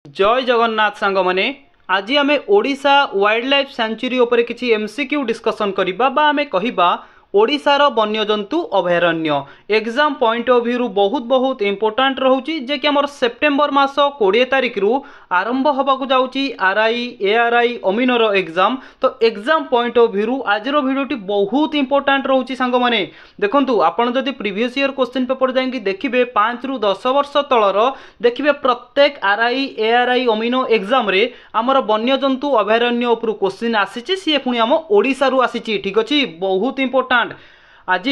जय जगन्नाथ सांग माने आज आम ओडिशा वाइल्ड लाइफ सेंचुरी उपरे किछि एमसीक्यू डिस्कशन करिबा बा आमे कहिबा ओडिशार वन्यजंतु अभयारण्य एग्जाम पॉइंट ऑफ व्यू बहुत बहुत इंपोर्टेंट रहउची जे कि हमर सेप्टेम्बर मास 20 तारिख रु आरंभ होबाकू जाउची आरआई एआरआई अमीनर एग्जाम। तो एग्जाम पॉइंट ऑफ व्यू आजर वीडियोटी बहुत इंपोर्टेंट रहउची सांग माने देखंतु आपण जदि प्रीवियस ईयर क्वेश्चन पेपर जांगी देखिबे 5 रु 10 वर्ष तळर देखिबे प्रत्येक आरआई एआरआई अमीनो एग्जाम रे हमर वन्यजंतु अभयारण्य उपर क्वेश्चन आसीची सी पुनी हम ओडिसा रु आसीची। ठीक अछि बहुत इंपोर्टेंट आज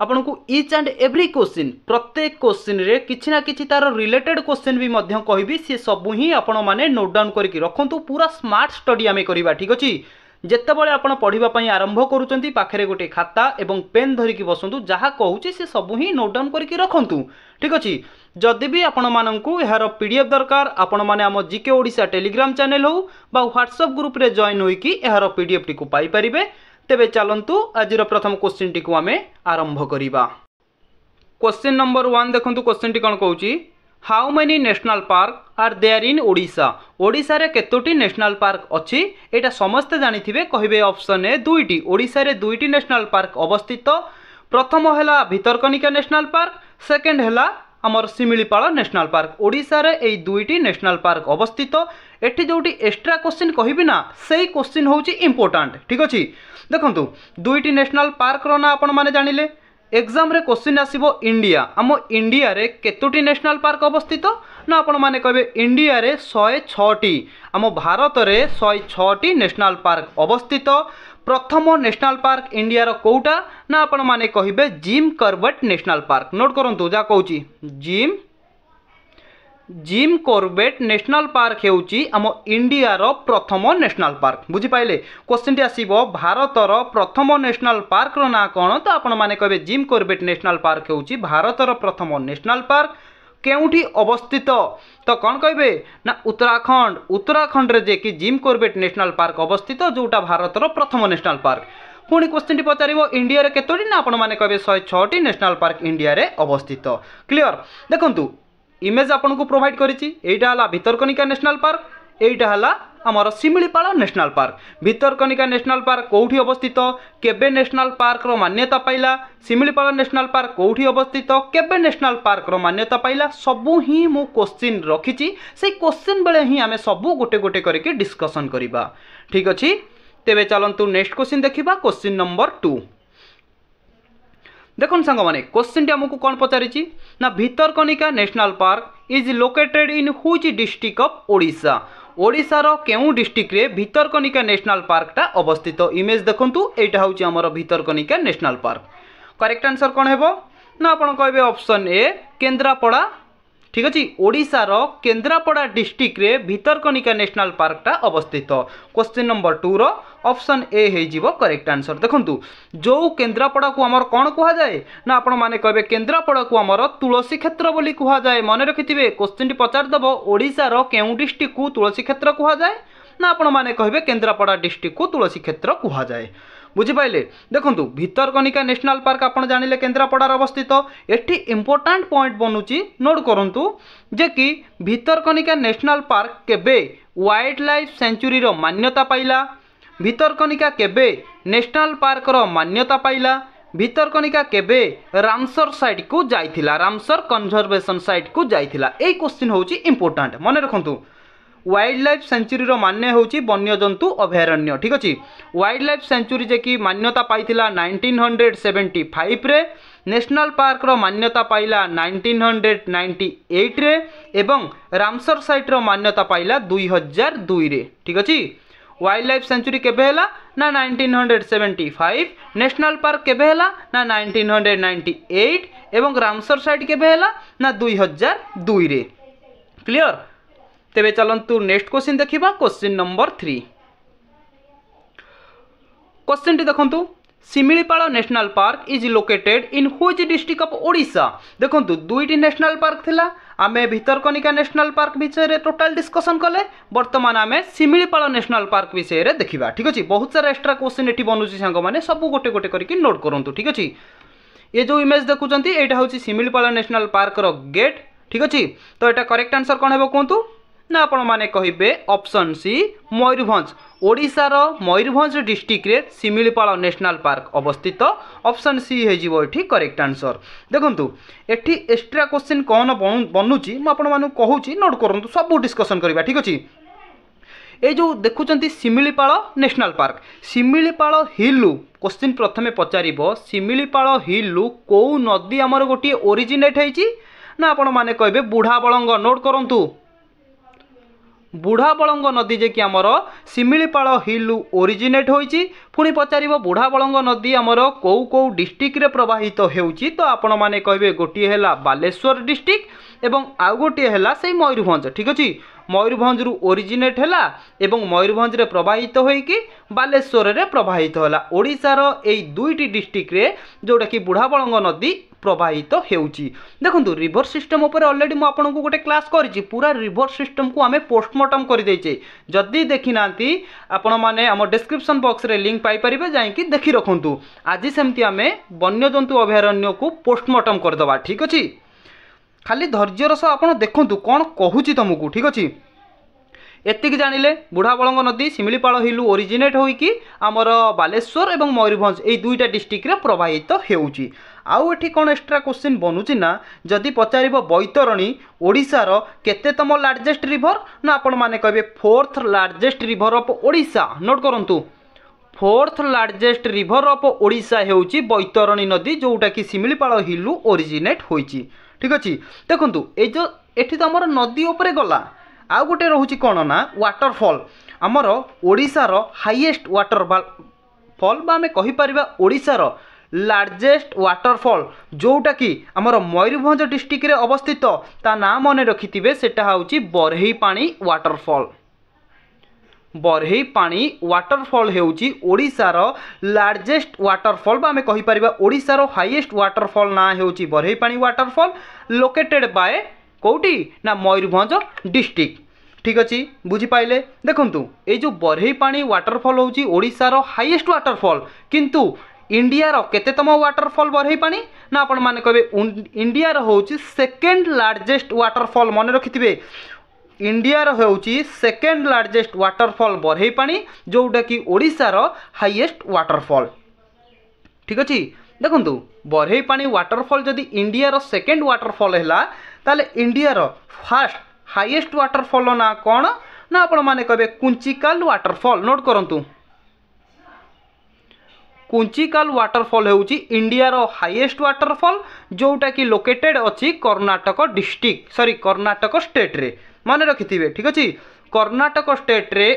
आपन को ईच एंड एवरी क्वेश्चन प्रत्येक क्वेश्चन रे किछि ना किछि तार रिलेटेड क्वेश्चन भी मध्य कहबी सी सब ही आपण माने नोट डाउन करके रखंतु पूरा स्मार्ट स्टडी आमे करिबा। ठीक अछि जेतेबेले आपण पढ़िबा पई आरंभ करूचंती पाखरे गोटे खाता एवं पेन धरिकी बसंतु जहा कहूची से सब ही नोट डाउन करके रखंतु। ठीक अछि जदि भी आपण माननकु एहार पीडीएफ दरकार आपण माने हम जीके ओडिशा टेलीग्राम चैनल हो बा व्हाट्सएप ग्रुप रे जॉइन होई कि एहार पीडीएफ टी को पाई परिबे। तेबे चलंतु आजिर प्रथम क्वेश्चन टी को आमे आरंभ करिबा। क्वेश्चन नंबर 1 देखंतु क्वेश्चन टी कोन कहूची how many national park are there in Odisha. Odisha रे केतोटी नेशनल पार्क अछि एटा समस्त जानिथिबे कहिबे ऑप्शन ए दुईटी ओडिशा रे दुईटी नेशनल पार्क अवस्थित। प्रथम हैला भितरकनिका नेशनल पार्क सेकंड हैला आमर शिमिलीपाल नेशनल पार्क ओडिशा रे एई दुईटी नेशनल पार्क अवस्थित। एठी जोटी एक्स्ट्रा क्वेश्चन कहिबि ना सेई क्वेश्चन होउची इंपोर्टेंट। ठीक अछि देखंतु दुईटी नेशनल पार्क रो ना आपण माने जानिले एग्जाम रे क्वेश्चन आसीबो इंडिया आम इंडिया रे केतोटी नेशनल पार्क अवस्थित ना आपण माने कहबे इंडिया रे 106 टी आम भारत रे 106 टी नेशनल पार्क अवस्थित। प्रथम नेशनल पार्क इंडिया रो कोउटा ना आपण माने कहिबे gym Corbett national park note करंतु जा कहूची जिम कॉर्बेट नेशनल पार्क हेउची आम इंडिया रो प्रथम नेशनल पार्क बुझी पाइले। क्वेश्चन टी आसीबो भारत रो प्रथम नेशनल पार्क रो ना कोन तो आपण माने कहबे जिम कॉर्बेट नेशनल पार्क हेउची भारत रो प्रथम नेशनल पार्क केउठी अवस्थित तो कौन कहे ना उत्तराखंड उत्तराखंड रे जे कि जिम कॉर्बेट नेशनल पार्क अवस्थित जोटा भारत रो प्रथम नेशनल पार्क। पुणी क्वेश्चन टी पचारिबो इंडिया रे केतोटी ना आपण माने कहबे 106 टी नेशनल पार्क इंडिया रे अवस्थित। क्लियर देखंतु इमेज आपन को प्रोवाइड करिछि एटा हला भितरकनिका नेशनल पार्क एटा हला आमर Similipal national park. Bhitarkanika national park कोठी अवस्थित केबे नेशनल पार्क रो मान्यता पाइला शिमिलीपाल नेशनल पार्क कोठी अवस्थित केबे नेशनल पार्क रो मान्यता पाइला सबु ही मु क्वेश्चन रखिछि से क्वेश्चन बेले ही आमे सबु गोटे गोटे करके डिस्कशन करिबा। ठीक अछि तेबे चलंतु नेक्स्ट क्वेश्चन देखिबा क्वेश्चन नंबर 2 देखो सांग माने क्वेश्चन टी हमको कौन पचारिछि ना Bhitarkanika national park is located in which district of Odisha. Odisha रो केउ डिस्ट्रिक्ट रे भितरकनिका नेशनल पार्क टा अवस्थित। इमेज देखंतु एटा होची हमर Bhitarkanika national park. Correct answer कोन हेबो ना आपण कहबे ऑप्शन ए केंद्रापड़ा। ठीक अछि ओडिशा रो केंद्रापड़ा डिस्ट्रिक्ट रे भितरकनिका नेशनल पार्क टा अवस्थित। क्वेश्चन नंबर 2 रो ऑप्शन ए हे जीवो करेक्ट आंसर। देखंतु जो केंद्रापड़ा को हमर कोन कुहा जाय ना आपण माने कहबे केंद्रापड़ा को हमर तुलसी क्षेत्र बोली कुहा जाय। मन रखिथिबे क्वेश्चन टी पचार दबो ओडिशा रो केउ डिस्ट्रिक्ट को तुलसी क्षेत्र कुहा जाय ना आपण माने कहबे केंद्रापड़ा डिस्ट्रिक्ट को तुलसी क्षेत्र कुहा जाय। बुझी पाइले देखंतु भितरकनिका नेशनल पार्क आपण जानिले केंद्रापड़ा अवस्थित। एठी इंपोर्टेंट पॉइंट बनुची नोट करंतु जे कि भितरकनिका नेशनल पार्क केबे वाइल्ड लाइफ सेंचुरी रो मान्यता पाइला भितरकनिका केबे नेशनल पार्क रो मान्यता पाइला भितरकनिका केबे रामसर साइट को जाइथिला रामसर कंजर्वेशन साइट को जाइथिला। ए क्वेश्चन होची इंपोर्टेंट मन रखंतु वाइल्ड लाइफ सेंचुरी रो मान्य होची वन्यजंतु अभयारण्य। ठीक अछि वाइल्ड लाइफ सेंचुरी जे कि मान्यता पाइथिला 1975 रे नेशनल पार्क रो मान्यता पाइला 1998 रे एवं रामसर साइट रो मान्यता पाइला 2002 रे। ठीक अछि वाइल्ड लाइफ सेंचुरी केबे हैला ना 1975 नेशनल पार्क केबे हैला ना 1998 एवं रामसर साइट केबे हैला ना 2002 रे। क्लियर तेबे चलंतु नेक्स्ट क्वेश्चन देखिबा क्वेश्चन नंबर 3। क्वेश्चन टी देखंतु Similipal national park is located in which district of Odisha. देखंतु दुईटी नेशनल पार्क थिला आमे भितरकनिका नेशनल पार्क विषय रे टोटल डिस्कशन कले वर्तमान आमे शिमिलीपाल नेशनल पार्क विषय रे देखिबा। ठीक अछि बहुत सारा एक्स्ट्रा क्वेश्चन एठी बनुची सांग माने सब गोटे गोटे करके नोट करंतु। ठीक अछि ये जो इमेज देखुचंती एटा होची शिमिलीपाल नेशनल पार्क रो गेट। ठीक अछि तो एटा करेक्ट आंसर कोन हेबो कोंतु ना आपण माने कहिबे ऑप्शन सी मयूरभंज। ओडिशार मयूरभंज डिस्ट्रिक्ट रे शिमिलीपाल नेशनल पार्क अवस्थित। ऑप्शन सी हे जीवो एठी करेक्ट आंसर। देखंतु एठी एक्स्ट्रा क्वेश्चन कोन बनुची म आपण मानु कहूची नोट करंतु सब डिस्कशन करबा ठीक अछि। ए जो देखुचंती Similipal national park Similipal हिलू question प्रथमे पचारिबो शिमिलीपाल हिलू को नदी हमर गोटी ओरिजिनेट हेची ना आपण माने कहबे बुढ़ाबलंग। नोट करंतु बुढ़ाबलंग नदी जे कि आमर शिमिलीपाल हिलू ओरिजिनेट होईची। पुणी पचारिबो बुढ़ाबलंग नदी आमर को डिस्ट्रिक्ट रे प्रवाहित हेउची तो आपण माने कहबे गोटी हैला बालेश्वर डिस्ट्रिक्ट एवं आउ गोटी हैला सेही मयूरभंज ठीक अछि। मयूरभंज रु ओरिजिनेट हैला एवं मयूरभंज रे प्रवाहित होईकी बालेश्वर रे प्रवाहित होला। ओडिशार एई दुईटी डिस्ट्रिक्ट रे जोटा कि बुढ़ाबलंग नदी प्रवाहित हेउची। देखंतु रिवर सिस्टम ऊपर ऑलरेडी मु आपनको गोटे क्लास करिछि पूरा रिवर सिस्टम को आमे पोस्टमार्टम कर देइछे। जदी देखि नांती आपण माने हम डिस्क्रिप्शन बॉक्स रे लिंक पाई परिबे जाईकी देखि रखंतु। आज सेमती आमे वन्यजंतु अभयारण्य को पोस्टमार्टम कर दबा ठीक अछि। खाली धैर्यर सह आपण देखंतु कोन कहूची तुमको ठीक अछि। एतिक जानिले बुढ़ाबलंग नदी शिमिलीपाल हिलू ओरिजिनेट होईकी आमर बालेश्वर एवं मयूरभंज एई दुईटा डिस्ट्रिक्ट रे प्रवाहित हेउची। आउ एठी कोन एक्स्ट्रा क्वेश्चन बनुची ना जदि पचारिबो बैतरणी ओडिशार केतेतम लार्जेस्ट रिवर ना आपण माने कहबे fourth largest river of Odisha. Note करंतु fourth largest river of Odisha हेउची बैतरणी नदी जोटा कि शिमिलीपाल हिलू ओरिजिनेट होईची ठीक अछि। देखंतु ए जो एठी तो हमर नदी ऊपर गला आउ गोटे रोची कौन ना वाटरफॉल आमर ओडिशार हाईएस्ट वाटरफॉल बा आमे कहि परिबा ओडिशार लार्जेस्ट वाटरफॉल जोटा कि आमर मयूरभंज डिस्ट्रिक्ट रे अवस्थित ता नाम मने रखिथिबे सेटा होउची बरहीपाणी वाटरफॉल। बरहीपाणी वाटरफॉल हेउची ओडिशार लार्जेस्ट वाटरफॉल बा आमे कहि परिबा ओडिशार हाईएस्ट वाटरफॉल ना हेउची बरहीपाणी वाटरफॉल लोकेटेड बाय कोटी ना मयूरभंज डिस्ट्रिक्ट ठीक अच्छी बुझी पाइले। देखंतु ए जो बरहीपाणी वाटरफॉल होउची ओडिशार हाईएस्ट वाटरफॉल किंतु इंडिया रो केतेतम वाटरफॉल बरहीपाणी ना आपण माने कहबे इंडिया रो होउची सेकंड लार्जेस्ट वाटरफॉल मन रखिथिबे। इंडिया रो होउची सेकंड लार्जेस्ट वाटरफॉल बरहीपाणी जोटा कि ओडिशार हाईएस्ट वाटरफॉल ठीक अच्छी। देखंतु बरहीपाणी वाटरफॉल जदि इंडिया रो सेकंड वाटरफॉल हैला ताले India row first highest waterfall ना कौन ना आपण माने कहबे कुंचिकाल वाटरफॉल। नोट करंतु कुंचिकाल वाटरफॉल हेउची इंडिया रो हाईएस्ट वाटरफॉल जोटा कि लोकेटेड अछि Karnataka district sorry Karnataka state रे माने रखिथिबे ठीक अछि। कर्नाटक स्टेट रे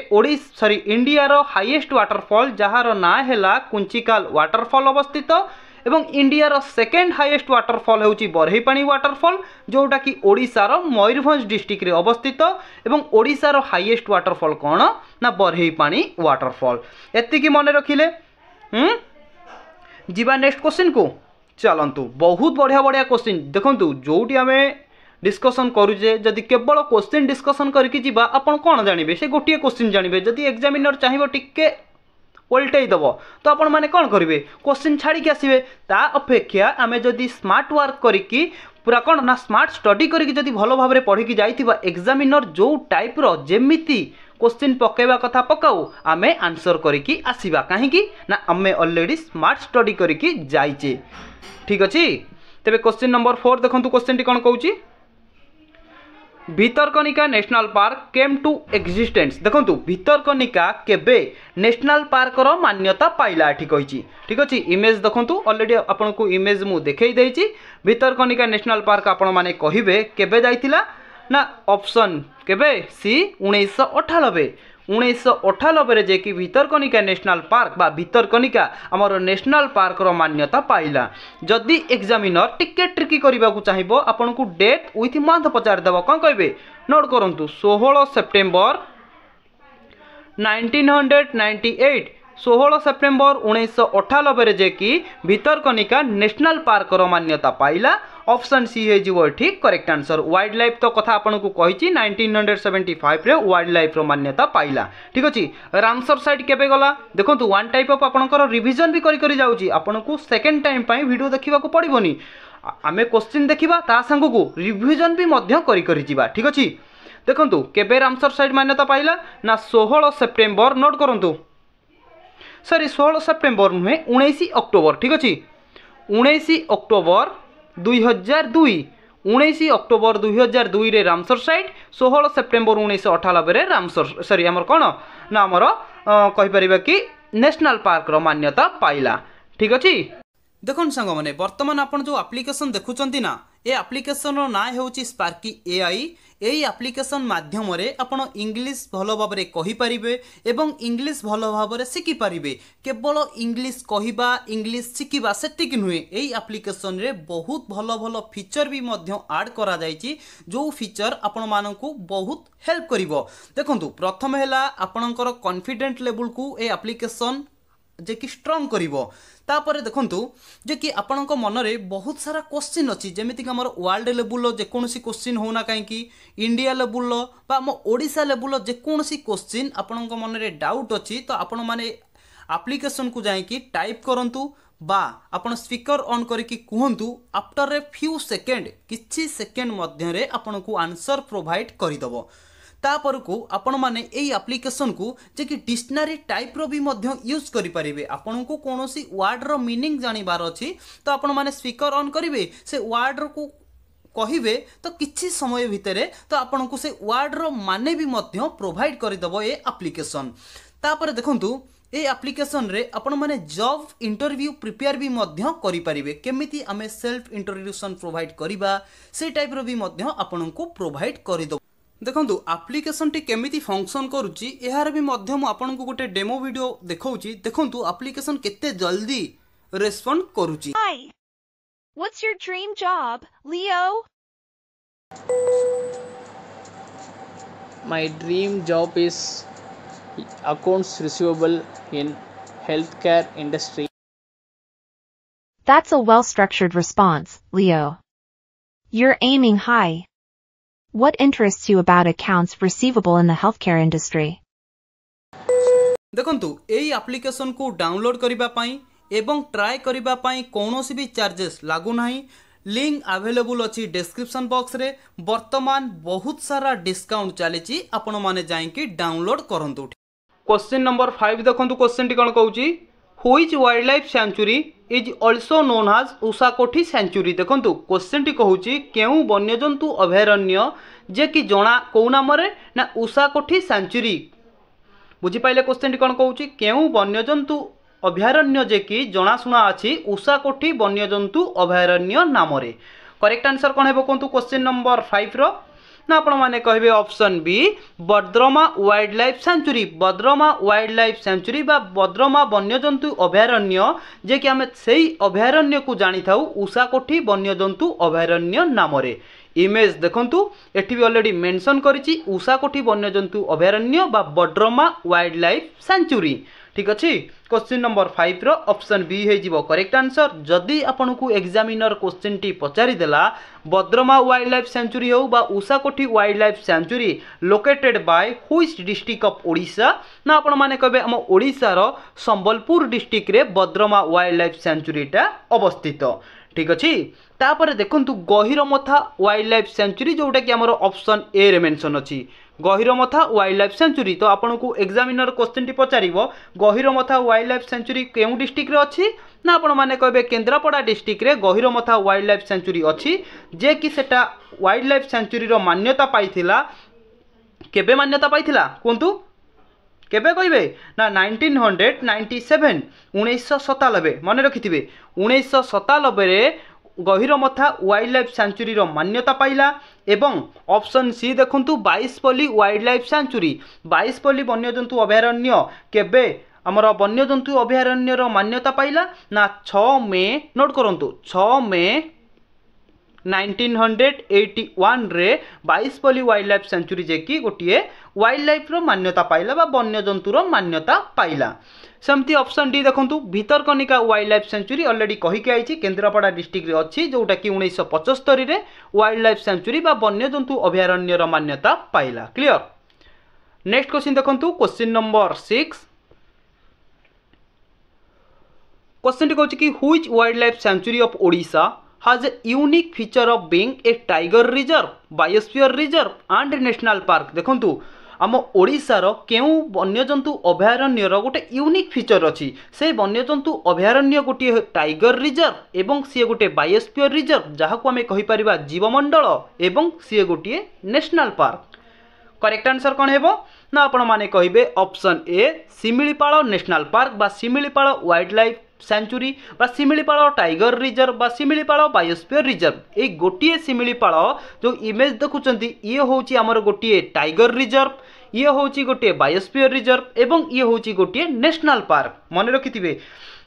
इंडिया रो हाईएस्ट वाटरफॉल जहार ना हैला कुंचिकाल वाटरफॉल अवस्थित एवं इंडिया रो सेकंड हाईएस्ट वाटरफॉल हेउची बरहीपाणी वाटरफॉल जोटा कि ओडिशा रो मयूरभंज डिस्ट्रिक्ट रे अवस्थित एवं ओडिशा रो हाईएस्ट वाटरफॉल कोन ना बरहीपाणी वाटरफॉल। एतिकी मने रखिले जीवा नेक्स्ट क्वेश्चन को चलंतु। बहुत बढ़िया बढ़िया क्वेश्चन देखंतु जोटी आमे डिस्कशन करूजे जदि केवल क्वेश्चन डिस्कशन करके जीवा आपण कोन जानिबे से गोटिए क्वेश्चन जानिबे। जदि एग्जामिनर चाहिबो टिके पलटई दब तो आपण माने कौन करेंगे क्वेश्चन छाड़ी आसवे ता अपेक्षा आम जदि स्मार्ट वर्क करी पूरा कौन ना स्मार्ट स्टडी करी जदि भल भाव में पढ़ी जाइथिबा एग्जामिनर जो टाइप रो जेमिति क्वेश्चन पकेबा कथा पकाऊ आमे आंसर करिकी आसीबा कहीं ना आमे ऑलरेडी स्मार्ट स्टडी करिकी जाइचे ठीक अच्छे। तेबे क्वेश्चन नंबर 4 देखंतु क्वेश्चन टी कौन कहूची Bhitarkanika national park came to existence. देखंतु भितरकनिका केबे नेशनल पार्क रो मान्यता पाइला एठी कहिची ठीक अछि। इमेज देखंतु ऑलरेडी आपन को इमेज मु देखै दैची। भितरकनिका नेशनल पार्क आपण माने कहिबे केबे जाइतिला ना ऑप्शन केबे सी 1998 1998 रे जे कि भितरकनिका नेशनल पार्क बा भितरकनिका हमर नेशनल पार्क रो मान्यता पाइला। जदि एग्जामिनर टिकेट ट्रिकी करबा को चाहिबो आपन को डेट विथ मंथ पचार देबो कोन कहबे नोट करंतु 16 सेप्टेम्बर 1998 16 सेप्टेम्बर 1998 रे जे कि भितरकनिका नेशनल पार्क रो मान्यता पाइला। ऑप्शन सी है जीवो ठीक करेक्ट आंसर। वाइल्ड लाइफ तो कथा आपन को कहिची 1975 रे वाइल्ड लाइफ रो मान्यता पाइला ठीक अछि। रामसर साइड केबे गला देखंतु वन टाइप ऑफ आपनकर रिवीजन भी करी करी जाउची आपन को सेकंड टाइम पई वीडियो देखिबा को पड़िबोनी आमे क्वेश्चन देखिबा ता संग को रिवीजन भी मध्य करी करी जीवा ठीक अछि। देखंतु केबे रामसर साइट मान्यता पाइला ना 16 सेप्टेम्बर नोट करंतु सॉरी 16 सेप्टेम्बर नुहे 19 अक्टोबर ठीक अच्छे 19 अक्टोबर 2002 19 अक्टोबर 2002 रे रामसर साइट 16 सेप्टेम्बर 1998 रे रामसर सॉरी आमर कौन ना आमर कहीपर कि नेशनल पार्क रो मान्यता पाइला ठीक अच्छे देखो सांग मैंने बर्तमान आपन जो एप्लिकेशन देखुंत ना ये एप्लिकेशन ना होची स्पार्की एआई यही एप्लिकेशन माध्यम रे आपण इंग्लिश भलो भाव में कहि परिबे एवं इंग्लिश भलो भाव में शिखि परिबे केवल इंग्लिश कहिबा इंग्लिश शिखिबा सेतिक नुहे यही एप्लिकेशन रे बहुत भलो भलो फीचर भी मध्य ऐड करा जायछि जो फीचर आपण मानकु बहुत हेल्प करिवो देखंतु प्रथम हैला आपणकर कॉन्फिडेंट लेवल को ए एप्लिकेशन जे कि स्ट्रॉन्ग करिवो तापर देखंतु जे कि आपणक मन में बहुत सारा क्वेश्चन अच्छी जमीक आम वर्ल्ड लेवल जेकोसी क्वेश्चन होना कहीं इंडिया लेवल ओडिशा लेवल जेकोसी क्वेश्चन आपणक मन में डाउट अच्छी तो आपण माने एप्लिकेशन को जाइए टाइप करूँ बा आपण स्पीकर ऑन करके कहतु आफ्टर ए फ्यू सेकेंड किछि सेकेंड मध्य आपन को आंसर प्रोवाइड करदेव तापर को आपण माने एई एप्लिकेशन को जे कि डिक्शनरी टाइप रो भी मध्य यूज करि परिबे आपण को कोनोसी वर्ड रो मीनिंग जानिबार अछि तो आपण माने स्पीकर ऑन करिवे से वर्ड को कहिबे तो किछि समय भितरे तो आपण को से वर्ड रो माने भी मध्य प्रोवाइड करदेव ए एप्लिकेशन तापर देखंतु ए एप्लिकेशन रे आपण माने जॉब इंटरव्यू प्रिपेयर भी मध्य करि परिबे केमिति आमे सेल्फ इंट्रोड्यूशन प्रोवाइड करिबा से टाइप रो भी मध्य आपण को प्रोवाइड करदेव देखंतु एप्लिकेशन टी केमिति फंक्शन करूची एहार भी मध्य मु आपन को गोटे डेमो वीडियो देखौची देखंतु एप्लिकेशन केते जल्दी रेस्पोंड करूची Hi. What's your dream job, Leo? My dream job is accounts receivable in healthcare industry. That's a well-structured response, Leo. You're aiming high. What interests you about accounts receivable in the healthcare industry? देखंतु एई application को download करिबा पई एवं try करिबा पई कोनोसी भी charges लागू नाही लिंक अवेलेबल अछि डिस्क्रिप्शन बॉक्स रे वर्तमान बहुत सारा डिस्काउंट चलीची आपण माने जाई कि डाउनलोड करंतु क्वेश्चन नंबर 5 देखंतु क्वेश्चन टी कोन कहूची which wild life sanctuary is also known as Ushakothi sanctuary देखंतु क्वेश्चन टी कहूची केउ वन्यजंतु अभयारण्य जे कि जना को नाम रे ना उषाकोठी सेंचुरी बुझी पाइले क्वेश्चन टी कोन कहूची केउ वन्यजंतु अभयारण्य जे कि जनाशुना अछि उषाकोठी वन्यजंतु अभयारण्य नाम रे करेक्ट आंसर कोन हेबो कोंतु क्वेश्चन नंबर 5 रो ना आपण माने कहबे option B Badrama wild life sanctuary Badrama wild life sanctuary बा बद्रमा वन्यजंतु अभयारण्य जे कि आमे सेही अभयारण्य को जानि थाउ उषाकोठी वन्यजंतु अभयारण्य नाम रे इमेज देखंतु एठी भी ऑलरेडी मेंशन करिछि उषाकोठी वन्यजंतु अभयारण्य बा बद्रमा वाइल्ड लाइफ सेंचुरी ठीक अच्छे क्वेश्चन नंबर 5 रो ऑप्शन बी हे जिवो करेक्ट आंसर जदि आपन को एग्जामिनर क्वेश्चन टी पचारि देला बद्रमा वाइल्ड लाइफ सेंचुरी हो बा Ushakothi wild life sanctuary located by which district of Odisha ना आपण माने कहबे हम ओडिशा रो संबलपुर डिस्ट्रिक्ट रे बद्रमा वाइल्ड लाइफ सेंचुरी टा अवस्थित ठीक अच्छे तापर देखंतु गहिरमथा वाइल्ड लाइफ सेंचुरी जोटा कि हमर ऑप्शन ए रे मेंशन अछि गहिरमथा वाइल्ड लाइफ सेंचुरी तो आपन को एग्जामिनर क्वेश्चन टी पचारिबो गहिरमथा वाइल्ड लाइफ सेंचुरी केउ डिस्ट्रिक्ट रे अछि ना आपण माने कहबे केंद्रापड़ा डिस्ट्रिक्ट रे गहिरमथा वाइल्ड लाइफ सेंचुरी अछि जे कि सेटा वाइल्ड लाइफ सेंचुरी रो मान्यता पाइथिला केबे मान्यता पाइथिला कोंतु केबे कहबे ना 1997 1997 माने रखिथिबे 1997 रे गहिरमथा वाइल्ड लाइफ सेंचुरी रो मान्यता पाइला एवं ऑप्शन सी देखंतु 22पल्ली वाइल्ड लाइफ सेंचुरी 22पल्ली वन्यजंतु अभयारण्य केबे हमर वन्यजंतु अभयारण्य रो मान्यता पाइला ना 6 मे नोट करंतु 6 मे 1981 रे 22पल्ली वाइल्ड लाइफ सेंचुरी जे कि गोटिए वाइल्ड लाइफ रो मान्यता पाइला बा वन्यजंतु रो मान्यता पाइला सेमती ऑप्शन डी देखंतु Bhitarkanika wild life sanctuary already कहि के आइछि केंद्रापड़ा डिस्ट्रिक्ट रे अछि जोटा कि 1975 रे वाइल्ड लाइफ सेंचुरी बा वन्यजंतु अभयारण्य रो मान्यता पाइला क्लियर नेक्स्ट क्वेश्चन देखंतु क्वेश्चन नंबर 6 क्वेश्चन टी कहछि कि which wild life sanctuary of Odisha has a unique feature of being a tiger reserve, biosphere reserve and national park। देखंतु आम ओडिशार केउ वन्यजंतु अभयारण्यर गोटे यूनिक फीचर अच्छी से वन्यजंतु अभयारण्य गोटे टाइगर रिजर्व एवं सी गोटे बायोस्फीयर रिजर्व जहाँ को आम कहीपर जीवमंडल एवं सी गोटे नेशनल पार्क। करेक्ट आंसर कौन है ना आपण माने कहिबे option A Similipal national park बा शिमिलीपाल वाइल्ड लाइफ सेंचुरी बा शिमिलीपाल टाइगर रिजर्व बा शिमिलीपाल बायोस्फीयर रिजर्व। ए गोटे शिमिलीपाल जो इमेज देखुचंती ये होची हमर गोटे टाइगर रिजर्व, ये होची गोटे बायोस्फीयर रिजर्व एवं ये होची गोटे नेशनल पार्क। मन रखिथिबे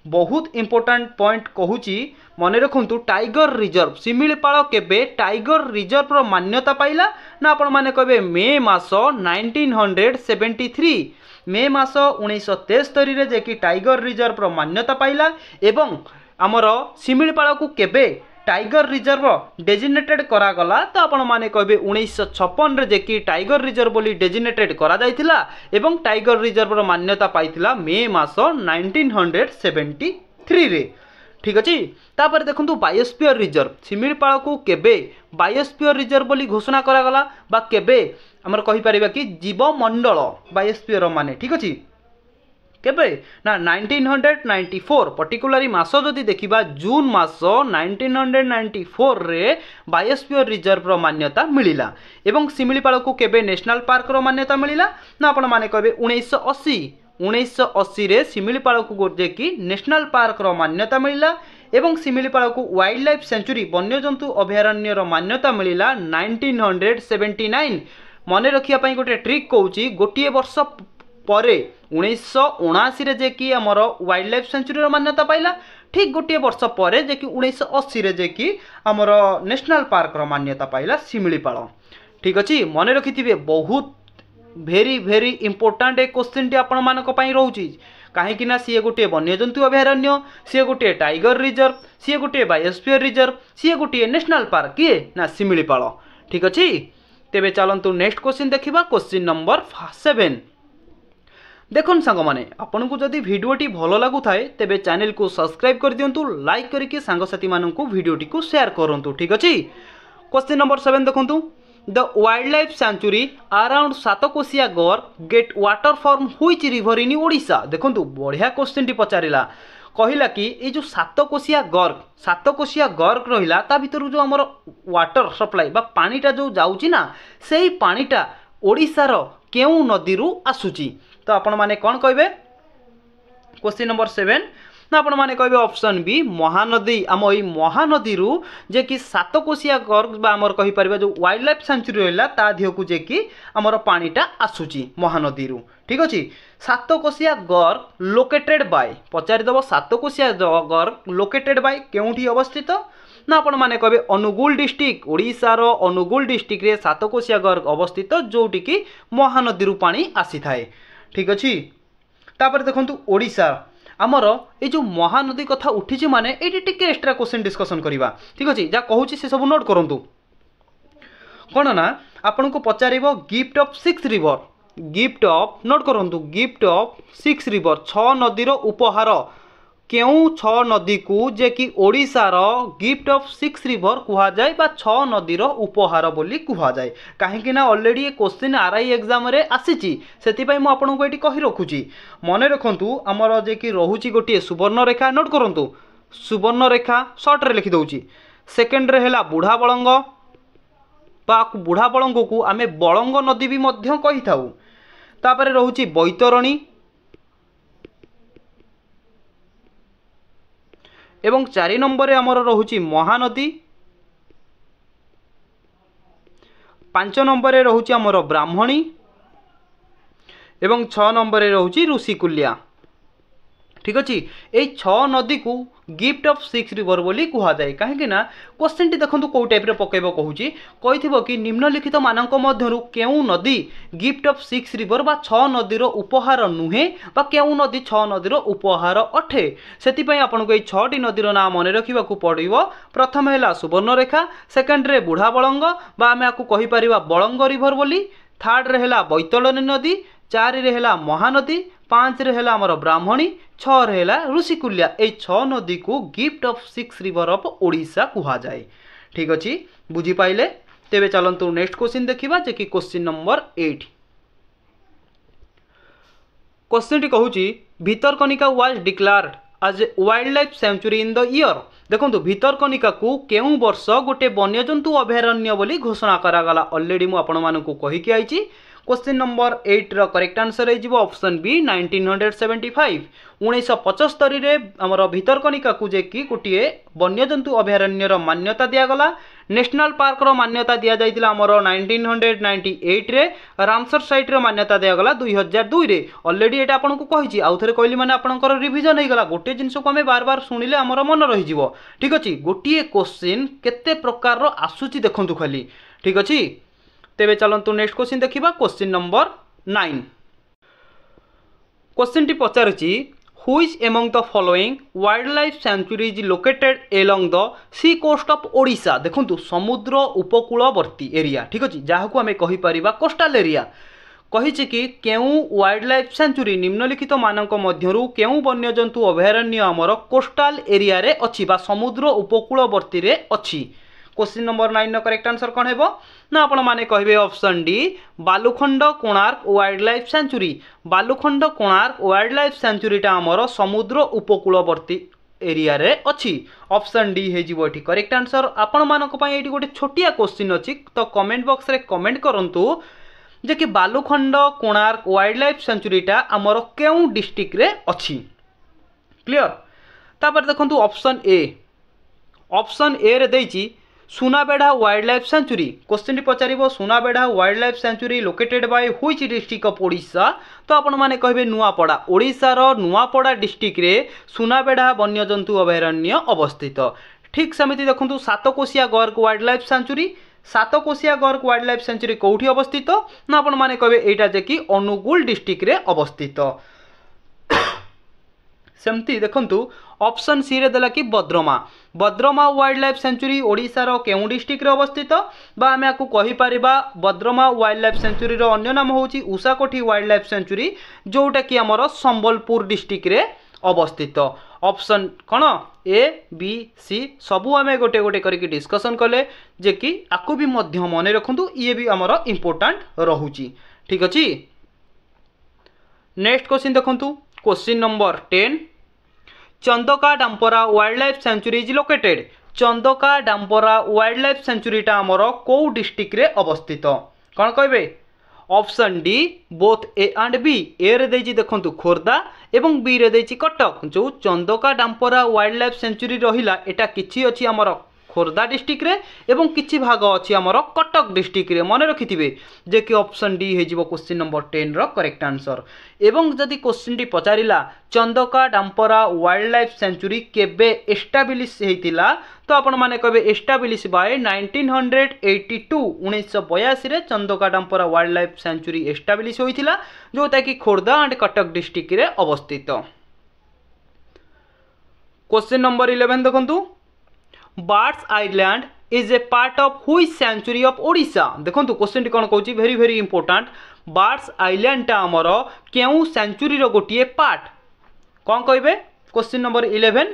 बहुत इंपोर्टेंट पॉइंट कहूची मन रखु टाइगर रिजर्व शिमिलीपाल केबे टाइगर रिजर्व रो मान्यता पाइला ना आपण माने कहबे मे मास 1973 मे मास 1973 रे जे कि टाइगर रिजर्व रो मान्यता पाइला एवं आमर शिमिलीपाल को केबे टाइगर रिजर्व डेजिनेटेड करा गला तो आपण माने कहबे 1956 रे जे कि टाइगर रिजर्व बोली डेजिनेटेड करा जायतिला एवं टाइगर रिजर्व रो मान्यता पाइतिला मे मास 1973 रे। ठीक अच्छे तापर देखंतु बायोस्फीयर रिजर्व शिमिलीपाल को केबे बायोस्फीयर रिजर्व बोली घोषणा करा गला बा केबे हमर कहि परिबा कि जीवमंडल बायोस्फीयर माने। ठीक अछि केबे ना 1994 पर्टिकुलरी मास जदि देखिबा जून मास 1994 रे बायोस्फीयर रिजर्व रो मान्यता मिलिला एवं शिमिलीपाल को केबे नेशनल पार्क रो मान्यता मिलिला ना आपण माने कहबे 1980 रे शिमिलीपाल को जे कि नेशनल पार्क रो मान्यता मिलिला एवं शिमिलीपाल को वाइल्ड लाइफ सेंचुरी वन्यजंतु अभयारण्य रो मान्यता मिलिला 1979। मन रखिया पई गोटे ट्रिक कहूची गोटे वर्ष परे 1979 रे जे कि हमर वाइल्ड लाइफ सेंचुरी रो मान्यता पाइला ठीक गोटे वर्ष परे जे कि 1980 रे जे कि हमर नेशनल पार्क रो मान्यता पाइला शिमिलीपाल। ठीक अछि मन रखिथिबे बहुत भेरी भेरी इंपोर्टेंट एक क्वेश्चन टी आपण मानक पई रहउची काहेकि ना सी गोटे वन्यजंतु अभयारण्य सी गोटे टाइगर रिजर्व सी गोटे बायोस्फीयर रिजर्व सी गोटे नेशनल पार्क किए ना शिमिलीपाल। ठीक अछि तेबे चलंतु नेक्स्ट क्वेश्चन देखिबा क्वेश्चन नंबर 7। देखन सांग माने आपन को जदि वीडियोटी भलो लागु थाए तेबे चैनल को सब्सक्राइब कर दियंतु लाइक करके सांग साथी मानन को वीडियोटी को शेयर करंतु। ठीक अछि क्वेश्चन नंबर 7 देखंतु the wild life sanctuary around Satkosia gorge get water from which river in Odisha. देखंतु बढ़िया क्वेश्चन टी पचारिला कहिला कि ए जो सातकोशिया गर्ग रहिला ता भीतर जो हमर वाटर सप्लाई बा पानीटा जो जाउची ना सेही पानीटा ओडिशा रो केउ नदी रु आसुची तो आपण माने कोन कहबे क्वेश्चन नंबर 7 ना आपण माने कहबे ऑप्शन बी महानदी। आम ई महानदी रु जे कि सातकोशिया गर्ग बा हमर कहि परबा जो वाइल्ड लाइफ सेंचुरी रहला ता धियो को जे कि हमर पानीटा आसुची महानदी रु। ठीक अछि सातकोशिया गर्ग लोकेटेड बाय पचारि दबो सातकोशिया गर्ग लोकेटेड बाय केउठी अवस्थित ना आपण माने कहबे अनुगुल डिस्ट्रिक्ट ओडिशा रो अनुगुल डिस्ट्रिक्ट रे सातकोशिया गर्ग अवस्थित जोटी कि महानदी रु पानी आसी थाए। ठीक अछि तापर देखंतु ओडिशा आमर ये जो महानदी कथा उठी माने ये टिके एक्स्ट्रा क्वेश्चन डिस्कशन करवा। ठीक अच्छे जहाँ कहूँ से सब नोट करूँ कौन ना आपन को पचार gift of 6 river gift of note करूँ गिफ्ट ऑफ 6 रिवर 6 नदीर उपहार केउ 6 नदी को जे कि ओडिशार गिफ्ट ऑफ 6 रिवर कुहा जाए बा 6 नदीर उपहार बोली कुहा जाए कहीं ना ऑलरेडी क्वेश्चन आरआई एग्जाम रे आसीची सेति पई मु आपन को एटी कहि रखुची मने रखंतु हमर जे कि रहूची गोटे सुवर्ण रेखा नोट करंतु सुवर्ण रेखा शॉर्ट रे लिखि दउची सेकंड रे हैला बुढ़ा बळंग बा बुढ़ा बळंग को आमे बळंग नदी भी मध्य कहि थाउ तापरे रहूची बैतरणी एवं 4 नंबर रे हमर रहूची महानदी 5 नंबर रे रहूची हमर ब्राह्मणी एवं 6 नंबर रे रहूची ऋषिकुल्या। ठीक अच्छे ये 6 नदी को गिफ्ट ऑफ 6 रिवर बोली कुहा जाए कहीं ना क्वेश्चन टी देखो कौ टाइप पकेब कहूँ कही कि निम्नलिखित मानक मध्यरु केउ नदी गिफ्ट ऑफ 6 रिवर बा 6 नदीर उपहार नुहे बा केउ नदी 6 नदीर उपहार अठे से आपको ये 6टी नदीर ना मन रखा पड़ो। प्रथम है सुवर्णरेखा सेकेंड रे बुढ़ा बळंग बा आमे आपको कही परिबा बळंग रिवर बोली थर्ड रे हैला बैतरणी नदी चार रे हैला महानदी, 5 रे हैला हमर ब्राह्मणी, 6 रे हैला ऋषिकुल्या। ए 6 नदी को gift of 6 river of Odisha कुहा जाए। ठीक अछि, बुझी पाइले। तेबे चलंतु नेक्स्ट क्वेश्चन देखिबा जे कि क्वेश्चन नंबर 8। क्वेश्चन टी कहूची Bhitarkanika was declared as a wild life sanctuary in the year. देखो भितरकनिका को केउ वर्ष गोटे वन्यजंतु अभयारण्य बोली घोषणा करागला। ऑलरेडी मु आपण मानकु कहिकि आइची। क्वेश्चन नंबर 8 रो करेक्ट आंसर है जीवो ऑप्शन बी 1975। 1975 रे हमर भितरकनिका को जे कि गोटे वन्यजंतु अभयारण्य रो मान्यता दिया गला। नेशनल पार्क रो मान्यता दिया जाइतिला हमर 1998 रे। रामसर साइट रो मान्यता दिया गला 2002 रे। ऑलरेडी एटा आपन को कहिची, आउ थरे कहली माने आपनकर रिवीजन हे गला। गोटे जिंस को हमें बार बार सुनिले हमर मन रहि जीवो। ठीक अछि, गोटे क्वेश्चन केते प्रकार रो आसुची देखंतु खाली। ठीक अछि, तेबे चलंतु नेक्स्ट क्वेश्चन देखिबा क्वेश्चन नंबर 9। क्वेश्चन टी पचारछि which among the following wild life sanctuary is located along the sea coast of Odisha. देखंतु समुद्र उपकूलवर्ती एरिया। ठीक अछि, जाहा को हमें कहि परिबा कोस्टल एरिया। कहिछि कि केउ वाइल्ड लाइफ सेंचुरी निम्नलिखित मानक मध्यरु केउ वन्यजंतु अभयारण्य हमर कोस्टल एरिया रे अछि बा समुद्र उपकूलवर्ती रे अछि। क्वेश्चन नंबर 9 नो करेक्ट आंसर कोन हेबो ना आपण माने कहिबे option D Balukhand Konark wild life sanctuary. Balukhand Konark wild life sanctuary टा हमर समुद्र उपकूलवर्ती एरिया रे अछि। ऑप्शन डी हे जिवो एठी करेक्ट आंसर। आपण मानक पय एठी गोटे छोटिया क्वेश्चन अछि, तो कमेंट बॉक्स रे कमेंट करंतु जे कि बालुखंड कोणार्क वाइल्ड लाइफ सेंचुरी टा हमर केउ डिस्ट्रिक्ट रे अछि। क्लियर। तापर देखंतु ऑप्शन ए। ऑप्शन ए रे देइची Sunabeda wild life sanctuary. Question टी पचारिबो Sunabeda wild life sanctuary located by which district of Odisha. तो आपण माने कहबे नुआपड़ा। ओडिशा रो नुआपड़ा डिस्ट्रिक्ट रे सुनाबेढ़ा वन्यजंतु अभयारण्य अवस्थित। ठीक सेमिति देखंतु सातकोशिया गर्क वाइल्ड लाइफ सेंचुरी। सातकोशिया गर्क वाइल्ड लाइफ सेंचुरी कोठी अवस्थित ना आपण माने कहबे एटा जे कि अनुगुल डिस्ट्रिक्ट रे अवस्थित। सेमती देखंतु ऑप्शन सी रे देला कि बद्रमा। बद्रमा वाइल्ड लाइफ सेंचुरी ओडिशा रो केउ डिस्ट्रिक्ट रे अवस्थित बा हमें आकु कहि परिबा बद्रमा वाइल्ड लाइफ सेंचुरी रो अन्य नाम होची उषाकोठी वाइल्ड लाइफ सेंचुरी, जोटा कि हमर संबलपुर डिस्ट्रिक्ट रे अवस्थित। Option cone A B C सबु हमें गोटे गोटे करके डिस्कशन कले जे कि आकु भी मध्य मने रखंतु, ये भी हमर इंपोर्टेंट रहूची। ठीक अछि, नेक्स्ट क्वेश्चन देखंतु question number 10। Chandaka Dampara wild life sanctuary is located. Chandaka Dampara wild life sanctuary टा हमर को डिस्ट्रिक्ट रे अवस्थित कोन कहबे। Option D both A and B. A रे देजी देखंतु खोर्धा एवं बी रे देजी कटक। जो Chandaka Dampara wild life sanctuary रहिला एटा किछि अछि हमर खोर्धा डिस्ट्रिक्ट रे एवं किछि भाग अछि हमर कटक डिस्ट्रिक्ट रे। मन रखिथिबे जे कि ऑप्शन डी हे जिवो क्वेश्चन नंबर 10 रो करेक्ट आंसर। एवं जदि क्वेश्चन टी पचारिला Chandaka Dampara wild life sanctuary केबे एस्टाब्लिश हेतिला, तो आपण माने कहबे एस्टाब्लिश बाय 1982। 1982 रे Chandaka Dampara wild life sanctuary establish होइतिला, जोता कि खोर्धा एंड कटक डिस्ट्रिक्ट रे अवस्थित। क्वेश्चन नंबर 11 देखंतु birds island is a part of which sanctuary of Odisha. देखंतु क्वेश्चन टी कोन कहूची very very important. Birds island टा हमरो केउ सेंचुरी रो गोटिए पार्ट कोन कहबे। क्वेश्चन नंबर 11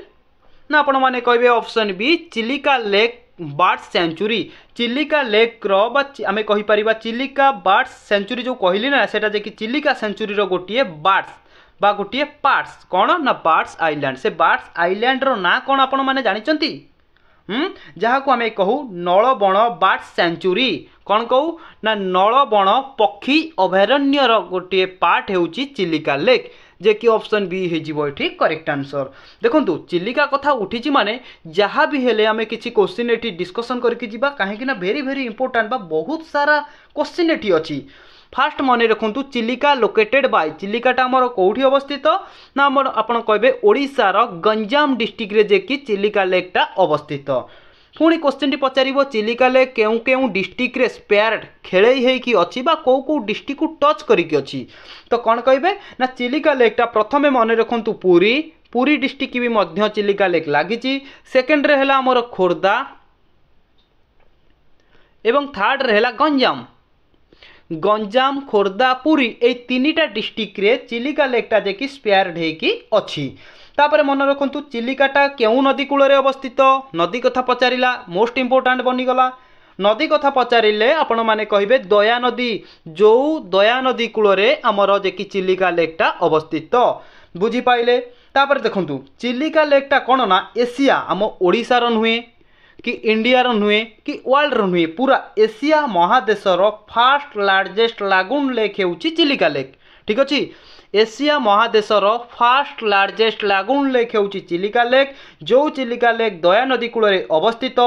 ना आपण माने कहबे option B Chilika lake birds sanctuary. Chilika lake रो बा हमें कहि परिबा चिलिका बार्ड्स सेंचुरी जो कहली ना सेटा जे कि चिलिका सेंचुरी रो गोटिए बार्ड्स बा गोटिए पार्ट्स कोन ना बार्ड्स आइलैंड। से बार्ड्स आइलैंड रो ना कोन आपण माने जानिचंती जहाँ को हमें कहू नलबण बार्ड सेंचुरी। कौन कहू ना नलबण पक्षी अभयारण्य गोटे पार्ट होउची चिलिका लेक, जे कि ऑप्शन बी हे जिवो एठी करेक्ट आंसर। देखंतु चिलिका कथा उठीची माने जहाँ भी हेले हमें किसी क्वेश्चन एठी डिस्कशन करके जिबा, काहेकि ना वेरी वेरी इंपोर्टेंट बा बहुत सारा क्वेश्चन एठी अछि। फास्ट मन रखु चिलिका लोकेटेड बाय। चिलिकाटा आमर कौटी अवस्थित ना आमर आपण कहबे ओडिशार गंजाम डिस्ट्रिक्ट रे जे कि चिलिका लेकटा अवस्थित। पुणी क्वेश्चन टी पचारिबो चिलिका लेक केउ केउ डिस्ट्रिक्ट रे स्पेयर्ड खेळेई हेकी अछि बा को को डिस्ट्रिक्ट को टच करिक अछि। तो कोन कहबे ना चिलिका लेकटा प्रथमे मन रखु पुरी पुरी डिस्ट्रिक्ट भी मध्य चिलिका लेक लागिची। सेकेंड रे हला आमर खोर्धा एवं थर्ड रे हला गंजाम। गंजाम खोर्धा पुरी ए तीनिटा डिस्ट्रिक्ट रे चिलिका लेकटा जे कि स्पेयर्ड हेकी अछि। तापर मन रखु चिलिकाटा केउ नदी कूल अवस्थित नदी कथा पचारा मोस्ट इंपोर्टाट बनीगला नदी कथा पचारे आपण मैंने कहे दया नदी जो दया नदी कूल आमर जे कि चिलिका लेकटा अवस्थित बुझीपाइले। तापर देखु चिलिका लेकटा कौन ना एशिया आम ओडिशार नुहे कि इंडिया नुहे कि वर्ल्ड नुहे पूरा एशिया महादेशर फास्ट लार्जेस्ट लागून लेक हो चिलिका लेक। ठीक अच्छे एशिया महादेशर फास्ट लार्जेस्ट लागून लेक हो चिलिका लेक जो चिलिका लेक दया नदी कूल अवस्थित।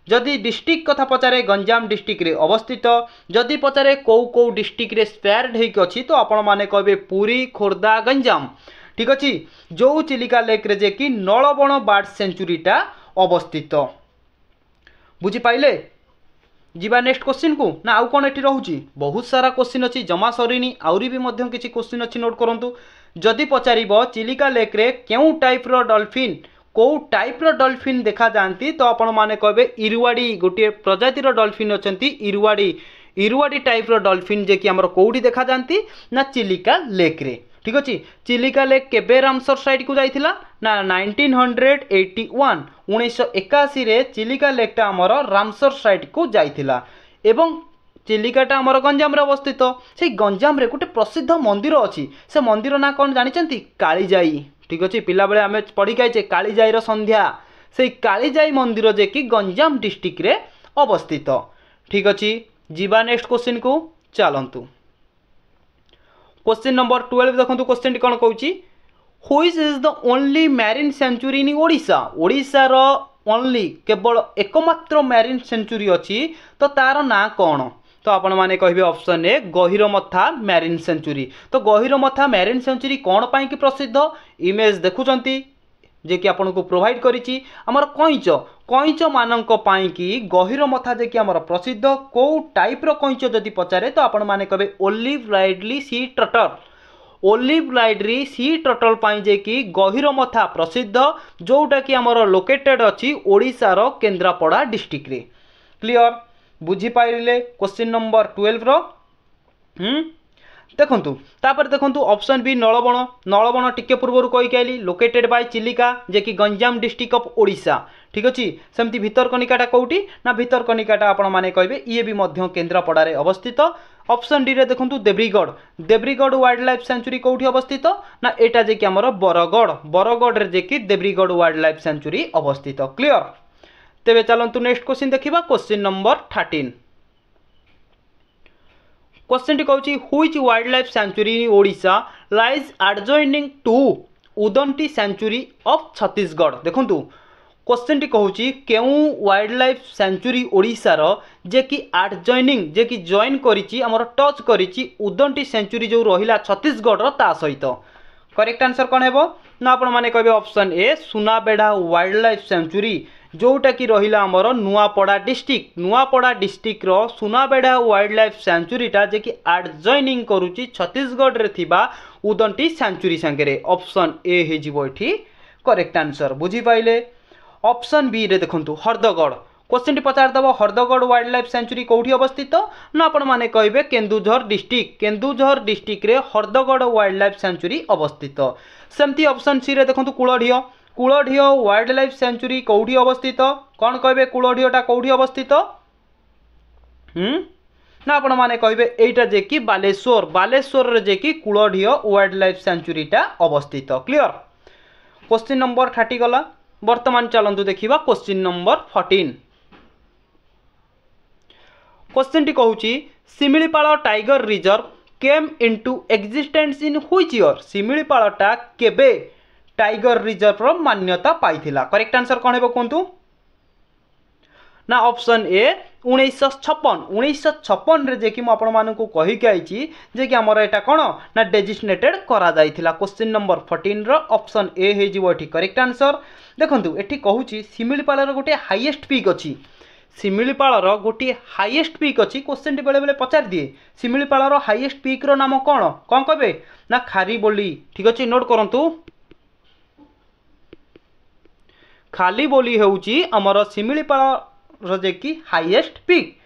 जदि डिस्ट्रिक्ट कथा पचारे गंजाम डिस्ट्रिक्ट रे अवस्थित जदि पचारे कौ डिस्ट्रिक्ट रे स्पेयर्ड हेकी अछि तो आपण माने कहबे पुरी खोर्धा गंजाम। ठीक अच्छे जो चिलिका लेक रे जे कि नलबण बर्ड सेंचुरीटा अवस्थित बुझीपाइले। जीवा नेक्स्ट क्वेश्चन को ना आउ कौन एटी रहउची बहुत सारा क्वेश्चन अच्छी जमा सरीनी आउरी भी मध्यम किसी क्वेश्चन अच्छी नोट करंतु। जदि पचारिबो चिलिका लेक रे केउ टाइप रो डॉल्फिन कौ टाइप रो डॉल्फिन देखा जाती तो आपण माने कहबे इरुवाड़ी गोटे प्रजातिर डॉल्फिन अछंती इरुवाड़ी टाइप रो डॉल्फिन जे कि हमर कोउडी देखा जाती ना चिलिका लेक रे। ठीक अच्छे चिलिका लेक केबे रामसर साइट को जाइथिला ना 1981 1981 रे चिलिका लेकटा हमर रामसर साइट को जाइथिला एवं चिलिकाटा हमर गंजाम रे अवस्थित। से गंजाम रे गोटे प्रसिद्ध मंदिर अछि से मंदिर ना कौन जानिचंती कालीजाई। ठीक अच्छे पिला बेले आमे पढ़ी आइचे कालीजाई रो संध्या से कालीजाई मंदिर जे कि गंजाम डिस्ट्रिक्ट रे अवस्थित। ठीक अच्छे जीवा नेक्स्ट क्वेश्चन को चलंतु। क्वेश्चन नंबर 12 देखो क्वेश्चन कौन कहूँ which is the only marine sanctuary in Odisha ओडिशार ओनली केवल एकमात्र मैरीन सेंचुरी अच्छी तो तार ना कौन तो आपण माने कहबे ऑप्शन ए गहिरमथा मैरीन सेंचुरी। तो गहिरमथा मैरीन सेंचुरी कौन पाई कि प्रसिद्ध इमेज देखुचंती जे कि आपन को प्रोवाइड करिछि हमर कईच मानक पाई कि गहिरमथा जे कि हमर प्रसिद्ध को टाइप रो कईच जदि पचारे तो आपण माने कहबे ओलिव राइडली सी टर्टल पाई जे कि गहिरमथा प्रसिद्ध जोटा कि हमर लोकेटेड अछि ओडिशार केन्द्रापड़ा डिस्ट्रिक्ट रे। क्लियर बुझी पाइले क्वेश्चन नंबर 12 रो देखंतु। तापर देखंतु ऑप्शन बी नलबण टिके पूर्व कही आइली लोकेटेड बाय चिलिका जे कि गंजाम डिस्ट्रिक्ट ऑफ ओडिशा। ठीक अच्छे सेमती भितरकनिकाटा कौटी ना भितरकनिकाटा आपण माने कहबे ये भी मध्य केन्द्रापड़ा रे अवस्थित। ऑप्शन डी रे देखंतु देब्रीगढ़ वाइल्ड लाइफ सेंचुरी कौटी अवस्थित ना एटा जे कि हमर बरगढ़ रे जे कि देब्रीगढ़ वाइल्ड लाइफ सेंचुरी अवस्थित। क्लियर तेबे चलंतु नेक्स्ट क्वेश्चन देखिबा क्वेश्चन नंबर 13। क्वेश्चन टी कहूँ which wild life sanctuary in Odisha lies adjoining to Udanti sanctuary of Chhattisgarh. देखंतु क्वेश्चन टी कहूँ केउ वाइल्ड लाइफ सेंचुरी ओडिशार जे कि एडजॉइनिंग जे कि जॉइन करिछि हमर टच करिछि उदंती सेंचुरी जो रहिला छत्तीसगढ़ ता सहित। करेक्ट आंसर कौन हेबो ना आपण माने कहबे option A Sunabeda wild life sanctuary जोटा कि रहिला हमर नुआपड़ा डिस्ट्रिक्ट रो सुनाबेढ़ा वाइल्ड लाइफ सेंचुरीटा जे कि एडजॉइनिंग करूची छत्तीसगढ़ रे थिबा उदंती सेंचुरी संगे। ऑप्शन ए हे जिवो एठी करेक्ट आंसर बुझी पाइले। ऑप्शन बी रे देखंतु हरदगढ़ क्वेश्चन टी पचार दबो हरदगढ़ वाइल्ड लाइफ सेंचुरी कौटी अवस्थित ना आपण माने कहबे केन्दुझर डिस्ट्रिक्ट रे हरदगढ़ वाइल्ड लाइफ सेंचुरी अवस्थित। सेमती ऑप्शन सी रे देखंतु कुलढियो वाइल्ड लाइफ सेंचुरी कौटी अवस्थित कौन कहबे कुलढियोटा कौटी अवस्थित ना आपण माने कहबे एटा जे कि बालेश्वर रे जे कि कुलढियो वाइल्ड लाइफ सेंचुरीटा अवस्थित। क्लियर क्वेश्चन नंबर 30 गला वर्तमान चलंतु देखिबा क्वेश्चन नंबर 14। क्वेश्चन टी कहूँ Similipal tiger reserve came into existence in which year शिमिलीपालटा केबे टाइगर रिजर्व रो मान्यता पाइथिला। करेक्ट आंसर कौन हेबो कोंतु ना ऑप्शन ए 1956 रे जे कि म आपण मानकु कहि के आइछि जे कि हमर एटा कोन ना डेजिग्नेटेड करा जाइथिला। क्वेश्चन नंबर 14 रो ऑप्शन ए हे जिवो एठी करेक्ट आंसर। देखंतु एठी कहूछि शिमिलीपाल रो गोटे हाईएस्ट पीक अछि क्वेश्चन टी बेले बेले पचार दिए शिमिलीपाल रो हाईएस्ट पीक रो नाम कोन कहबे ना खारीबोली। ठीक अछि नोट करंतु खालीबोली होउची हमर शिमिलीपाल जे कि हाईएस्ट पीक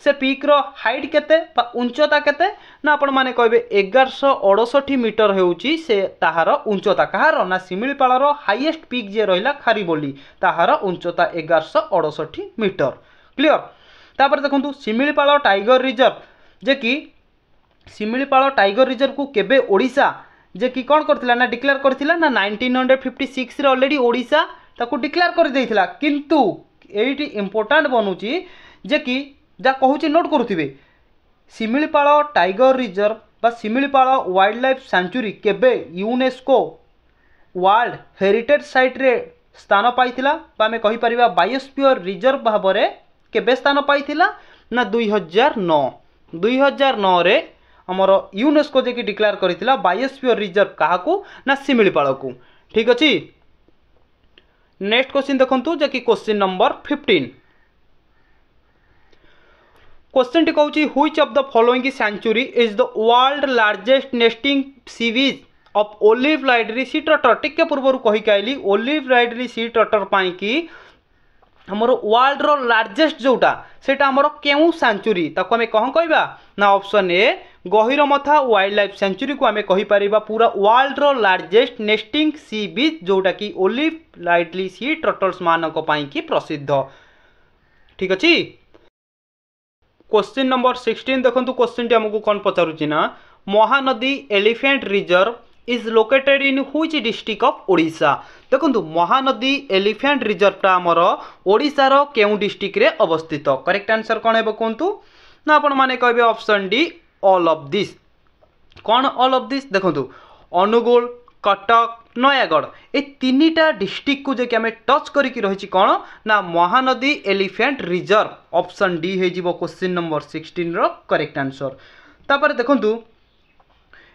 से पीक रो हाइट केते बा उच्चता केते ना आपण माने कहबे 1168 मीटर हेउची से ताहार उच्चता कहार ना शिमिलीपाल रो हाईएस्ट पीक जे रहिला खारीबोली ताहार उच्चता 1168 मीटर। क्लियर। तापर देखंतु शिमिलीपाल टाइगर रिजर्व जे कि शिमिलीपाल टाइगर रिजर्व को केबे ओडिशा जे कि कौन करथिला ना डिक्लेयर करथिला ना 1956 रे ऑलरेडी ओडिशा ताको डिक्लेयर कर देइथिला किंतु एटी इंपोर्टेंट बनूची जे कि जा कहूची नोट करूथिबे शिमिलीपाल टाइगर रिजर्व बा शिमिलीपाल वाइल्ड लाइफ सेंचुरी केबे यूनेस्को वर्ल्ड हेरिटेज साइट रे स्थान पाइथिला बा हमें कहि परिबा बायोस्फीयर रिजर्व भाबरे केबे स्थान पाइथिला ना 2009 रे हमर यूनेस्को जे कि डिक्लेयर करथिला बायोस्फीयर रिजर्व काहाकू ना शिमिलीपाल को। ठीक अछि। नेक्स्ट क्वेश्चन देखंतु जे कि क्वेश्चन नंबर 15 क्वेश्चन टी कहूची which of the following sanctuary is the world largest nesting series of olive ridley sea turtle. टिके पूर्व कहि काइली ओलिव राइडरी सी टर्टल पाई कि हमर वर्ल्ड रो लार्जेस्ट जोटा सेटा हमर केउ सेंचुरी ताको हमें कह कहबा ना option A Gahirmatha wild life sanctuary को हमें कहि परिबा पूरा वर्ल्ड रो लार्जेस्ट नेस्टिंग सी बीच जोटा कि ओलिव राइडरी सी टर्टल्स मानक पाई कि प्रसिद्ध। ठीक अछि। क्वेश्चन नंबर 16 देखंतु क्वेश्चन टी हमकु कोन पचारुची ना Mahanadi elephant reserve is located in which district of Odisha. देखंतु महानदी एलिफेंट रिजर्व टा हमर ओडिशा रो केउ डिस्ट्रिक्ट रे अवस्थित। करेक्ट आंसर कोन हेबो कोंतु ना आपण माने कहबे option D all of this. Cone all of this देखंतु अनुगुल कटक नयागढ़ ए तीनटा डिस्ट्रिक्ट को जे कि हमें टच करिक रही कौन ना Mahanadi elephant reserve option D हे जीवो क्वेश्चन नंबर 16 रो करेक्ट आंसर। तापर देखंतु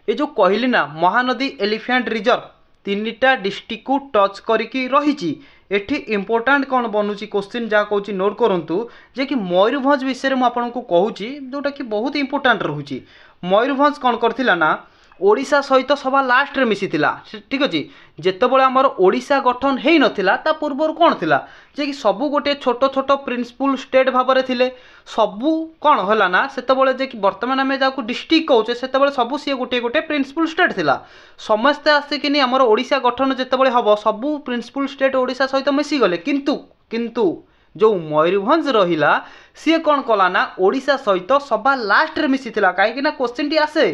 ये जो कहली ना महानदी एलिफेंट रिजर्व तीनटा डिस्ट्रिक्ट को टच करिक रही एठी इंपोर्टेंट कौन बनूची क्वेश्चन जहाँ कहूँ नोट करूँ जे कि मयूरभंज विषय में आपको कहूँ जोटा कि बहुत इंपोर्टेंट रोचे। मयूरभंज कौन करथिला ना ओडिशा सहित सभा लास्ट रे मिसिथिला। ठीक अछि। जेतेबेले हमर ओडिशा गठन हेई नथिला ता पूर्वर कोन थिला जे कि सबु गोटे छोट छोट प्रिंसिपल स्टेट भाबरे थिले सबु कोन होला ना सेतेबेले जे कि वर्तमान हमें जाको डिस्ट्रिक्ट कहउचे सेतेबेले सबु सी गोटे गोटे प्रिंसिपल स्टेट थिला समस्त आसिकिनी हमर ओडिशा गठन जेतेबेले हबो सबु प्रिंसिपल स्टेट ओडिशा सहित मिसी गले किंतु जो मयूरभंज रहिला सी कोन कला ना ओडिशा सहित सभा लास्ट रे मिसिथिला काहे कि ना क्वेश्चन टी आसे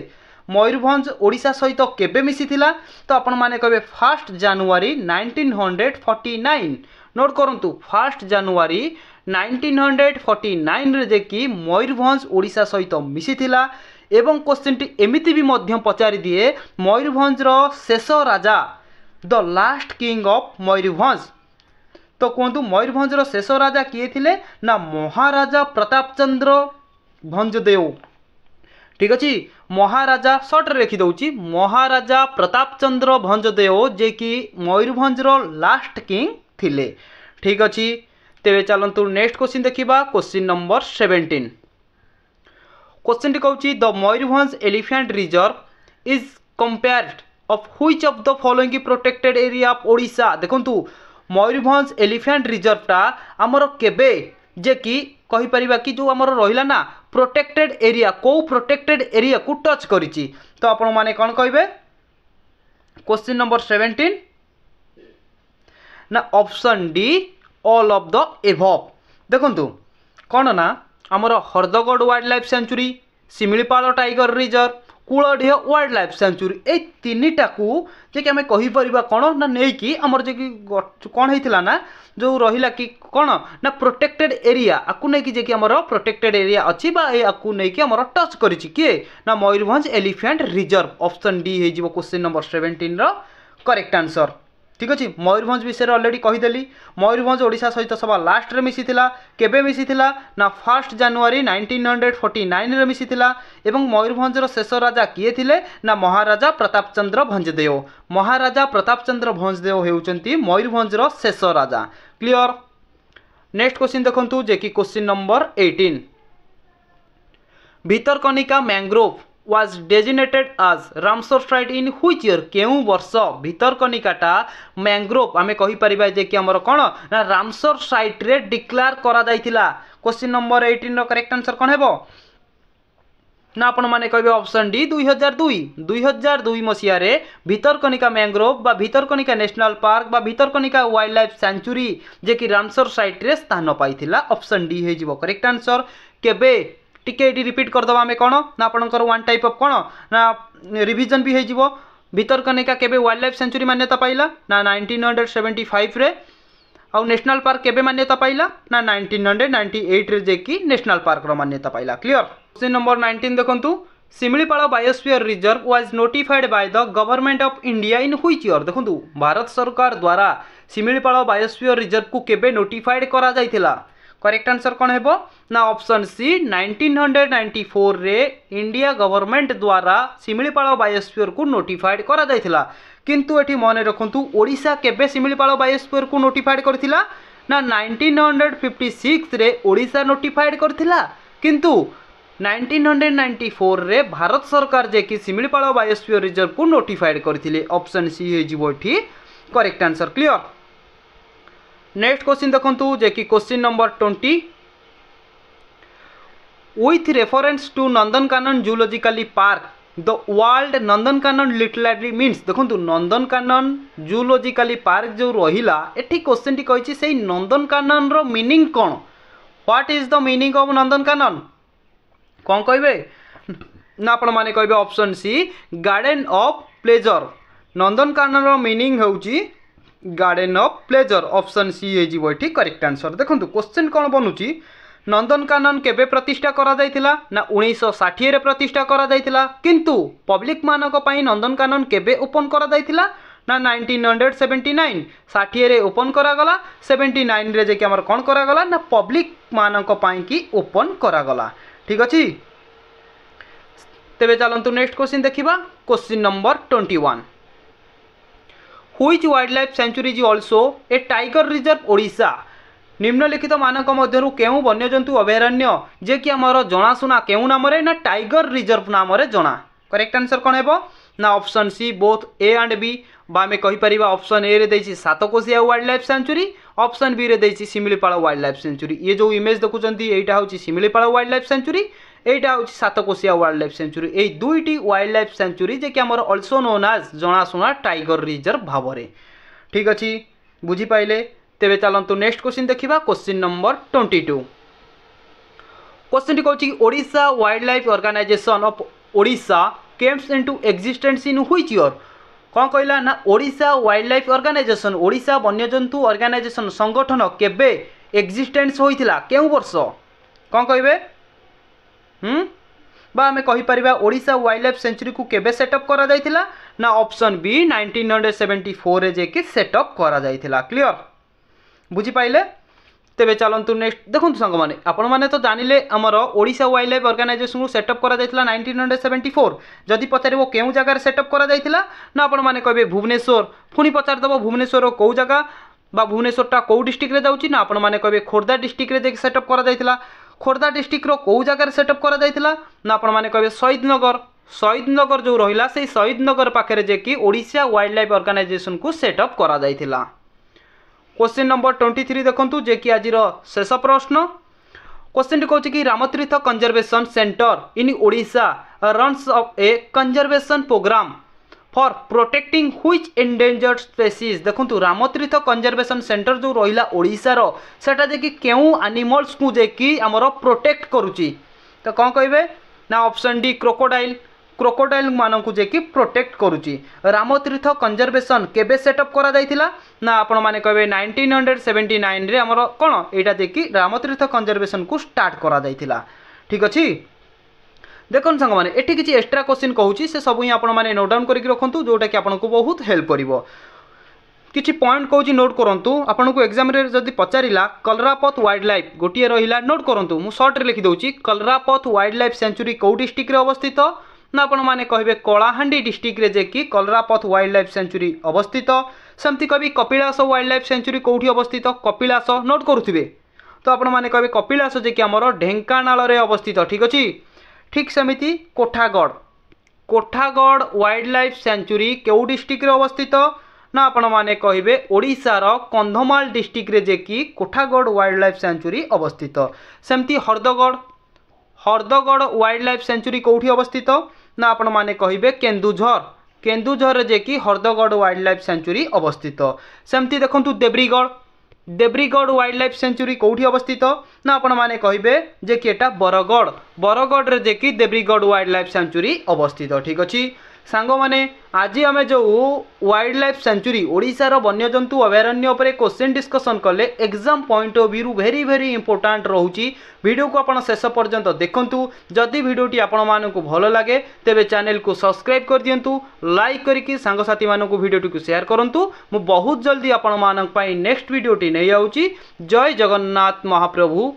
मयूरभंज ओडिशा सहित केबे मिसिथिला तो आपण माने कहबे 1 जनवरी 1949। नोट करंतु 1 जनवरी 1949 रे जे कि मयूरभंज ओडिशा सहित मिसिथिला। एवं क्वेश्चन टी एमिति भी मध्य पचारि दिए मयूरभंज रो शेष राजा the last king of Mayurbhanj तो कहतु मयूरभंज रो शेष राजा किए थिले ना महाराजा प्रताप चंद्र भंजदेव। ठीक अच्छे। महाराजा सर्ट लिखि दउची महाराजा प्रताप चंद्र भंजदेव जे कि मयूरभंज रो लास्ट किंग थिले। ठीक अच्छे। तेबे चलंतु नेक्स्ट क्वेश्चन देखिबा क्वेश्चन नंबर 17। क्वेश्चन टी कहउची the Mayurbhanj elephant reserve is compared of which of the following protected area of Odisha. देखंतु मयूरभंज एलिफेंट रिजर्व टा हमर केबे जे कि कहि परिबा कि जो हमर रहिला ना प्रोटेक्टेड एरिया को प्रोटेक्टेड एरिया को टच करिछि तो आपण माने कोन कहबे क्वेश्चन नंबर 17 ना option D all of the above. देखंतु कोन ना हमर Hadagarh wild life sanctuary Similipal tiger reserve Kuldiha wild life sanctuary ए तीनटा को जे कि हमें कहि परिबा कोन ना नै कि हमर जे कि कोन हेतिला ना जो रहिला कि कोन ना प्रोटेक्टेड एरिया आकु नै कि जे कि हमर प्रोटेक्टेड एरिया अछि बा ए आकु नै कि हमर टच करिछि के ना Mayurbhanj elephant reserve option D हे जिवो क्वेश्चन नंबर 17 रो करेक्ट आंसर। ठीक अच्छे। मयूरभंज विषय ऑलरेडी कहीदेली मयूरभंज ओडिशा सहित सभा लास्ट रे मिसिथिला केबे मिसिथिला ना 1 जनवरी 1949 रे मिसिथिला एवं मयूरभंज रो शेष राजा किए थिले ना महाराजा प्रताप चंद्र भंजदेव। महाराजा प्रताप चंद्र भंजदेव हेउचंती मयूरभंज रो शेष राजा। क्लियर। नेक्स्ट क्वेश्चन देखंतु जे कि question number 18 Bhitarkanika mangrove was designated as Ramsar site in which year? केउ वर्ष भितरकनिकाटा मैंग्रोव आमे कहि परिबा जे कि हमर कोन ना रामसर साइट रे डिक्लेयर करा जाइतिला। क्वेश्चन नंबर 18 रो करेक्ट आंसर कोन हेबो ना आपण माने कहबे ऑप्शन डी 2002 मसिया रे भितरकनिका मैंग्रोव बा भितरकनिका नेशनल पार्क बा भितरकनिका वाइल्ड लाइफ सेंचुरी जे कि रामसर साइट रे स्थान पाइथिला। ऑप्शन डी हे जिवो करेक्ट आंसर। केबे टिके एडी रिपीट कर दबा हमें कोन ना आपनकर वन टाइप ऑफ कोन ना रिवीजन भी हे जिवो। भितरकनिका केबे वाइल्ड लाइफ सेंचुरी मान्यता पाइला ना 1975 रे और नेशनल पार्क केबे मान्यता पाइला ना 1998 रे जे कि नेशनल पार्क रो मान्यता पाइला। क्लियर। क्वेश्चन नंबर 19 देखंतु Similipal biosphere reserve was notified by the government of India in which year? देखंतु भारत सरकार द्वारा शिमिलीपाल बायोस्फीयर रिजर्व को केबे नोटिफाइड करा जाइथिला? करेक्ट आंसर कोन हेबो ना ऑप्शन सी 1994 रे इंडिया गवर्नमेंट द्वारा शिमिलीपाल बायोस्फीयर को नोटिफाइड करा जाइथिला। किंतु एठी मने रखंतु ओडिशा केबे शिमिलीपाल बायोस्फीयर को नोटिफाइड करथिला ना 1956 रे ओडिशा नोटिफाइड करथिला। किंतु 1994 रे भारत सरकार जे कि शिमिलीपाल बायोस्फीयर रिजर्व को नोटिफाइड करथिले। ऑप्शन सी हे जिवो एठी correct answer. Clear. Next question देखंतु जे कि question number 20 with reference to Nandankanan zoologically park the world Nandankanan literally means. देखंतु नंदनकानन जूलॉजिकली पार्क जो रहिला एठी क्वेश्चन टी कहिछि सेही नंदनकानन रो मीनिंग कोन? What is the meaning of Nandankanan? कौन कहबे ना आपण माने कहबे option C garden of pleasure. Nandankanan रो मीनिंग होउची garden of pleasure. Option C हे जिवो एठी करेक्ट आंसर। देखंतु क्वेश्चन कोन बनुची नंदनकानन केबे प्रतिष्ठा करा जाइतिला ना 1960 रे प्रतिष्ठा करा जाइतिला। किंतु पब्लिक मानक पई नंदनकानन केबे ओपन करा जाइतिला ना 1979 60 रे ओपन करा गला 79 रे जे कि हमर कोन करा गला ना पब्लिक मानक पई की ओपन करा गला। ठीक अछि। तेबे चलंतु नेक्स्ट क्वेश्चन देखिबा। Question number 21 which wild life sanctuary is also a tiger reserve Odisha? निम्नलिखित मानक मध्यरु केउ वन्यजंतु अभयारण्य जे कि हमर जणासुना केउ नाम रे ना टाइगर रिजर्व नाम रे जणा? करेक्ट आंसर कोन हेबो ना option C both A and B बा में कहि परिबा। ऑप्शन ए रे दैछि Satkosia wild life sanctuary, option B रे दैछि शिमिलीपाल वाइल्ड लाइफ सेंचुरी। ये जो इमेज देखुचंती एटा होछि शिमिलीपाल वाइल्ड लाइफ सेंचुरी, एटा होछि सातकोशिया वाइल्ड लाइफ सेंचुरी। ए दुईटी वाइल्ड लाइफ सेंचुरी जे कि हमर आल्सो नोन एज जणासुना टाइगर रिजर्व भाबरे। ठीक अछि बुझी पाइले। तेबे चलंतु नेक्स्ट क्वेश्चन देखिबा। क्वेश्चन नंबर 22 क्वेश्चन टी कहछि Odisha wild life organisation of Odisha comes into existence in which year? कौन कहला ना Odisha wild life organisation Odisha वन्यजंतु ऑर्गेनाइजेशन संगठन केबे एक्जिस्टेंस होइतिला केउ वर्ष? कौन कहबे बा हमें कहि परिबा ओडिशा वाइल्ड लाइफ सेंचुरी को केबे सेटअप करा जाइतिला ना ऑप्शन बी 1974 रे जे कि सेटअप करा जाइतिला। क्लियर बुझी पाइले। तेबे चलंतु नेक्स्ट देखंतु संग माने आपण माने तो जानिले हमर ओडिशा वाइल्ड लाइफ ऑर्गेनाइजेशन को सेटअप करा जाइतिला 1974। जदि पचारिबो केउ जगह सेटअप करा जाइतिला ना आपण माने कहबे भुवनेश्वर। पुनी पचार दबो भुवनेश्वर को जगह बा भुवनेश्वर टा को डिस्ट्रिक्ट रे जाउची ना आपण माने कहबे खोर्धा डिस्ट्रिक्ट रे जे सेटअप करा जाइतिला। खोर्धा डिस्ट्रिक्ट रो को जगह सेटअप करा जाइतिला ना आपण माने कहबे शहीद नगर जो रहिला सेही शहीद नगर पाखरे जे कि ओडिशा वाइल्ड लाइफ ऑर्गेनाइजेशन को सेटअप करा जाइतिला। क्वेश्चन नंबर 23 देखंतु जे कि आजिर शेष प्रश्न। क्वेश्चन टी कहछि कि Ramatirtha conservation centre in Odisha runs of a conservation programme for protecting which endangered species. देखंतु रामतीर्थ कंजर्वेशन सेंटर जो रहिला ओडिशा रो सेटा जे कि केउ एनिमल्स को जे कि हमरो प्रोटेक्ट करूची तो कोन कहबे ना ऑप्शन डी क्रोकोडाइल मानकु जे कि प्रोटेक्ट करूची। रामतीर्थ कंजर्वेशन केबे सेटअप करा जाइतिला ना आपण माने कहबे 1979 रे हमरो कोन एटा जे कि रामतीर्थ कंजर्वेशन को स्टार्ट करा जाइतिला। ठीक अछि। देखन संग माने एठी किछि एक्स्ट्रा क्वेश्चन कहूची से सब ही आपण माने नोट डाउन करिक रखंतु जोटा कि आपनको बहुत हेल्प करिवो। किछि पॉइंट कहूची नोट करंतु आपनको एग्जाम रे जदी पचारिला कलरापथ वाइल्ड लाइफ गोटिए रहिला नोट करंतु मु शॉर्ट रे लिखि दउची कलरापथ वाइल्ड लाइफ सेंचुरी को डिस्ट्रिक्ट रे अवस्थित ना आपण माने कहबे कलाहांडी डिस्ट्रिक्ट रे जे कि कलरापथ वाइल्ड लाइफ सेंचुरी अवस्थित। सेमती कभी कपिलास वाइल्ड लाइफ सेंचुरी कोठी अवस्थित कपिलास नोट करूथिबे तो आपण माने कहबे कपिलास जे कि हमर ढेंकानाल रे अवस्थित। ठीक अछि। ठीक सेमिति कोठागढ़ कोठागढ़ वाइल्ड लाइफ सेंचुरी केउ डिस्ट्रिक्ट रे अवस्थित ना आपण माने कहिबे ओडिशार कंधमाल डिस्ट्रिक्ट रे जे कि कोठागढ़ वाइल्ड लाइफ सेंचुरी अवस्थित। सेमती हरदगढ़ वाइल्ड लाइफ सेंचुरी कोठी अवस्थित ना आपण माने कहिबे केन्दुझर जे कि हरदगढ़ वाइल्ड लाइफ सेंचुरी अवस्थित। सेमती देखंतु देब्रीगढ़ वाइल्ड लाइफ सेंचुरी कोठी अवस्थित ना आपण माने कहिबे जे कि एटा बरगढ़ रे जे कि देब्रीगढ़ वाइल्ड लाइफ सेंचुरी अवस्थित। ठीक अछि सांग माने आज आम जो वाइल्ड लाइफ सेंचुरी ओडिशार वन्यजंतु अभयारण्य उपरे क्वेश्चन डिस्कशन कले exam point of view very very important रोची। वीडियो को आपण शेष पर्यंत देखंतु। जदि वीडियोटी आपण मानकु भलो लागे तेबे चैनल को सब्सक्राइब कर दियंतु, लाइक करिकि सांग साथी मानकु वीडियोटी को शेयर करंतु। मु बहुत जल्दी आपण मानक पई नेक्स्ट वीडियोटी नै आउची। जय जगन्नाथ महाप्रभु।